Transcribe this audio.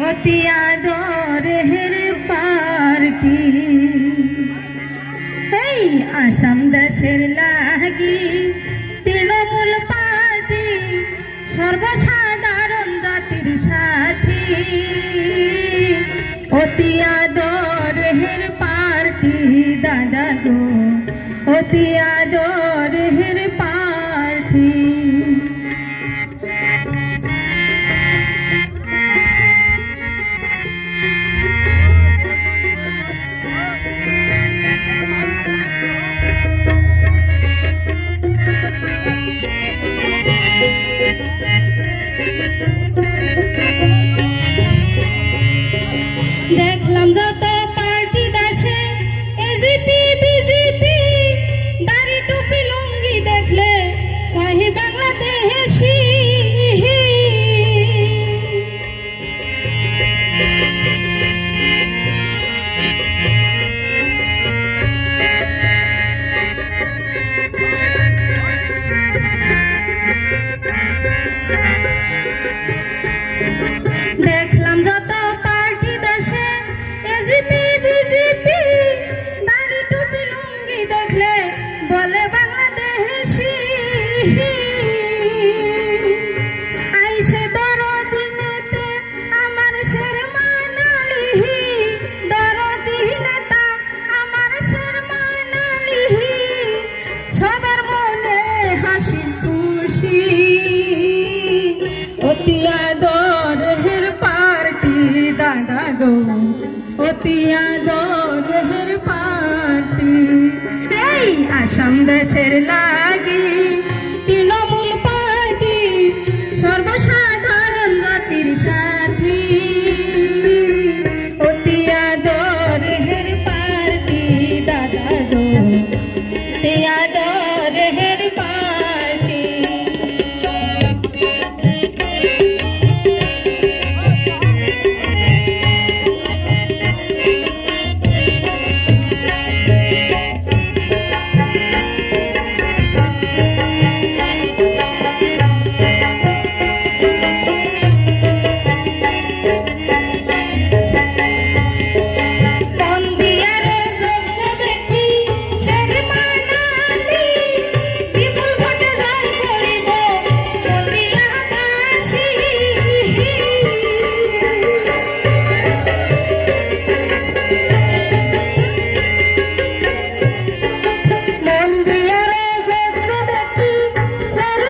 অতি আদরের পার্টি এই আসাম দেশের লাগি তৃণমূল পার্টি সর্বসাধারণ জাতির সাথী অতি আদরের পার্টি দাদা গো অতি আদরের পার্টি দেখলাম যত পার্টি দেশে এজিপি বিজেপি দাড়ি টুপি লুঙ্গি দেখলে কহে বাংলাদেশি দেখলাম যত পার্টি দেশে এজিপি বিজেপি দাড়ি টুপি লুঙ্গি দেখলে বলে বাংলাদেশি আইসে দরদিনেতে আমার শেরমান আলী দরদি নেতা আমার শেরমান আলী সবার মনে হাসি খুশি অতি আদরের পার্টি দাদা গো অতি আদরের পার্টি এই আসাম দেশের লাগি